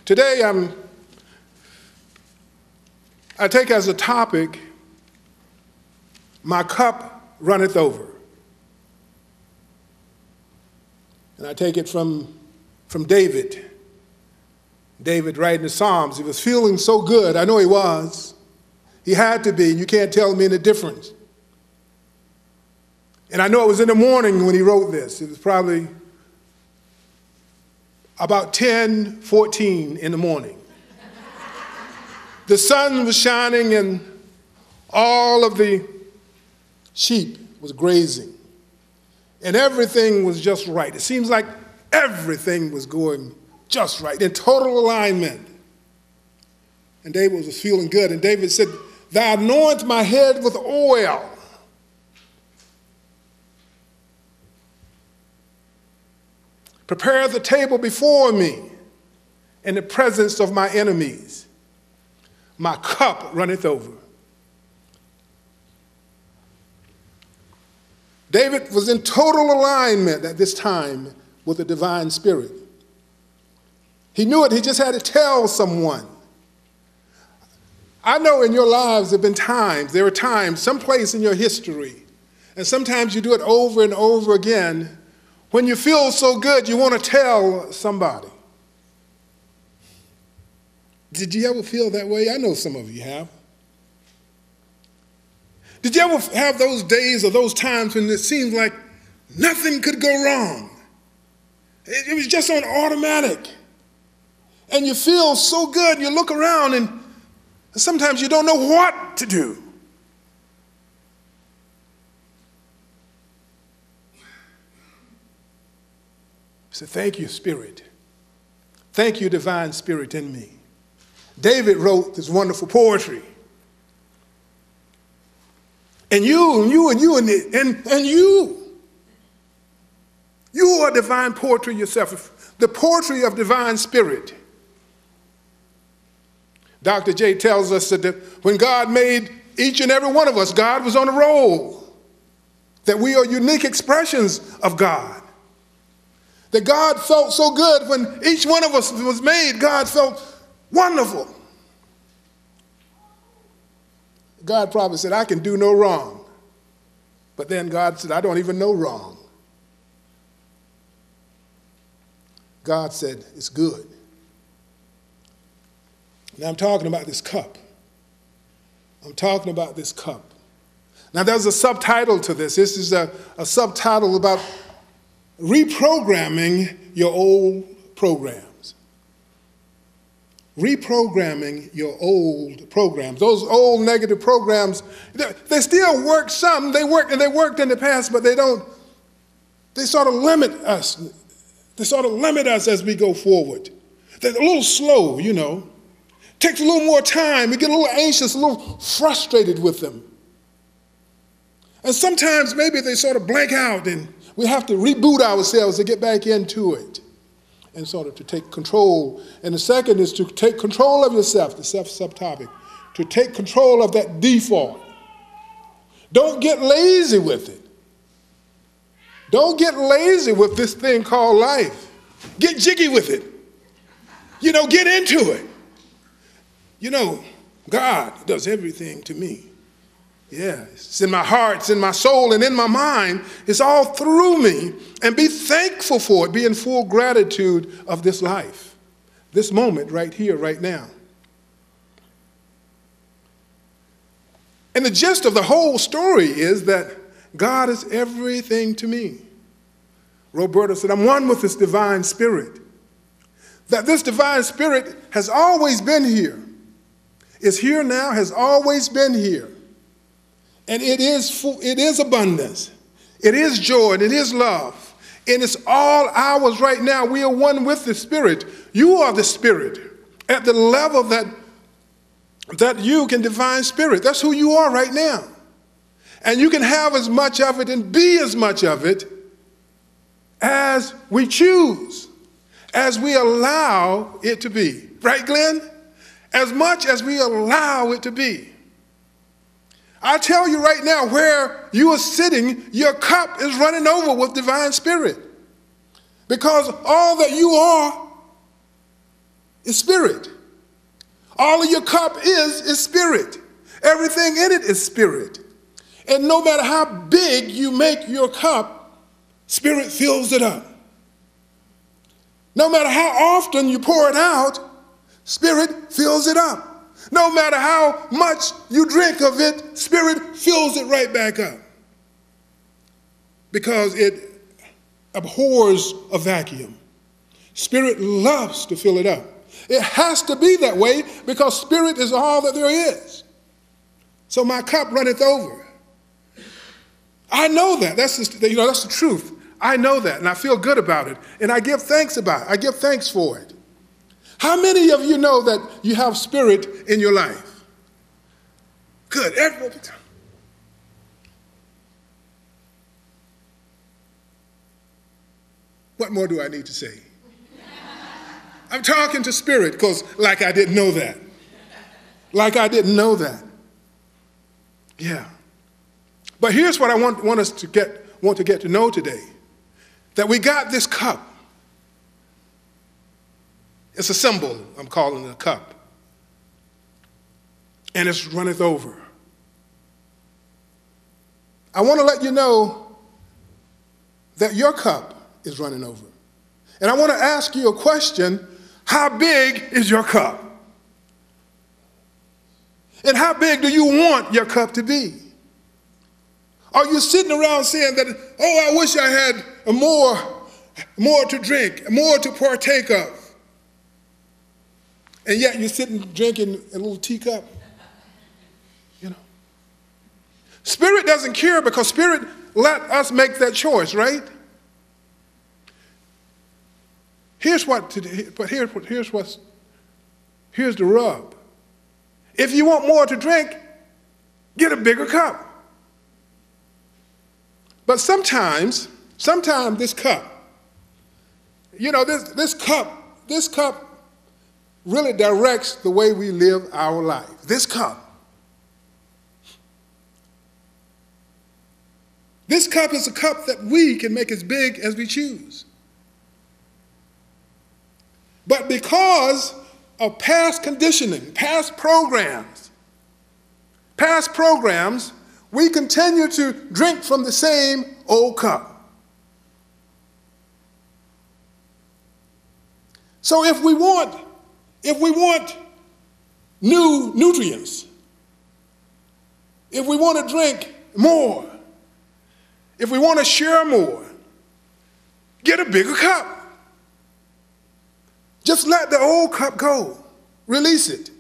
Today I take as a topic, my cup runneth over. And I take it from David. David writing the Psalms. He was feeling so good. I know he was. He had to be. You can't tell me any difference. And I know it was in the morning when he wrote this. It was probably about 10:14 in the morning. The sun was shining and all of the sheep was grazing. And everything was just right. It seems like everything was going just right, in total alignment. And David was feeling good. And David said, "Thou anoint my head with oil. Prepare the table before me in the presence of my enemies. My cup runneth over." David was in total alignment at this time with the divine spirit. He knew it. He just had to tell someone. I know in your lives there are times, someplace in your history, and sometimes you do it over and over again, when you feel so good, you want to tell somebody. Did you ever feel that way? I know some of you have. Did you ever have those days or those times when it seemed like nothing could go wrong? It was just on automatic. And you feel so good, you look around and sometimes you don't know what to do. So thank you, Spirit. Thank you, divine Spirit in me. David wrote this wonderful poetry. And you. You are divine poetry yourself, the poetry of divine spirit. Dr. J tells us that when God made each and every one of us, God was on a roll, that we are unique expressions of God. That God felt so good when each one of us was made, God felt wonderful. God probably said, "I can do no wrong." But then God said, "I don't even know wrong." God said, "It's good." Now I'm talking about this cup. I'm talking about this cup. Now there's a subtitle to this. This is a subtitle about reprogramming your old programs. Reprogramming your old programs. Those old negative programs, they still work some. They worked in the past, but they sort of limit us. They sort of limit us as we go forward. They're a little slow, you know. Takes a little more time. We get a little anxious, a little frustrated with them. And sometimes maybe they sort of blank out and we have to reboot ourselves to get back into it and sort of to take control. And the second is to take control of yourself, the subtopic, to take control of that default. Don't get lazy with it. Don't get lazy with this thing called life. Get jiggy with it. You know, get into it. You know, God does everything to me. Yeah, it's in my heart, it's in my soul, and in my mind. It's all through me. And be thankful for it. Be in full gratitude of this life, this moment right here, right now. And the gist of the whole story is that God is everything to me. Roberta said, "I'm one with this divine spirit." That this divine spirit has always been here. Is here now, has always been here. And it is abundance. It is joy, and it is love. And it's all ours right now. We are one with the Spirit. You are the Spirit at the level that you can divine spirit. That's who you are right now. And you can have as much of it and be as much of it as we choose, as we allow it to be. Right, Glenn? As much as we allow it to be. I tell you right now, where you are sitting, your cup is running over with divine spirit. Because all that you are is spirit. All of your cup is spirit. Everything in it is spirit. And no matter how big you make your cup, spirit fills it up. No matter how often you pour it out, spirit fills it up. No matter how much you drink of it, spirit fills it right back up. Because it abhors a vacuum. Spirit loves to fill it up. It has to be that way because spirit is all that there is. So my cup runneth over. I know that. That's the truth. I know that, and I feel good about it, and I give thanks about it. I give thanks for it. How many of you know that you have spirit in your life? Good. Everybody. What more do I need to say? I'm talking to spirit because like I didn't know that. Like I didn't know that. Yeah. But here's what I want us to get to know today. That we got this cup. It's a symbol, I'm calling it a cup. And it's runneth over. I want to let you know that your cup is running over. And I want to ask you a question. How big is your cup? And how big do you want your cup to be? Are you sitting around saying that, oh, I wish I had more to drink, more to partake of? And yet you're sitting drinking a little teacup? You know. Spirit doesn't care because spirit let us make that choice, right? Here's the rub. If you want more to drink, get a bigger cup. But sometimes this cup, this cup really directs the way we live our life. This cup. This cup is a cup that we can make as big as we choose. But because of past conditioning, past programs, we continue to drink from the same old cup. So if we want new nutrients, if we want to drink more, if we want to share more, get a bigger cup. Just let the old cup go. Release it.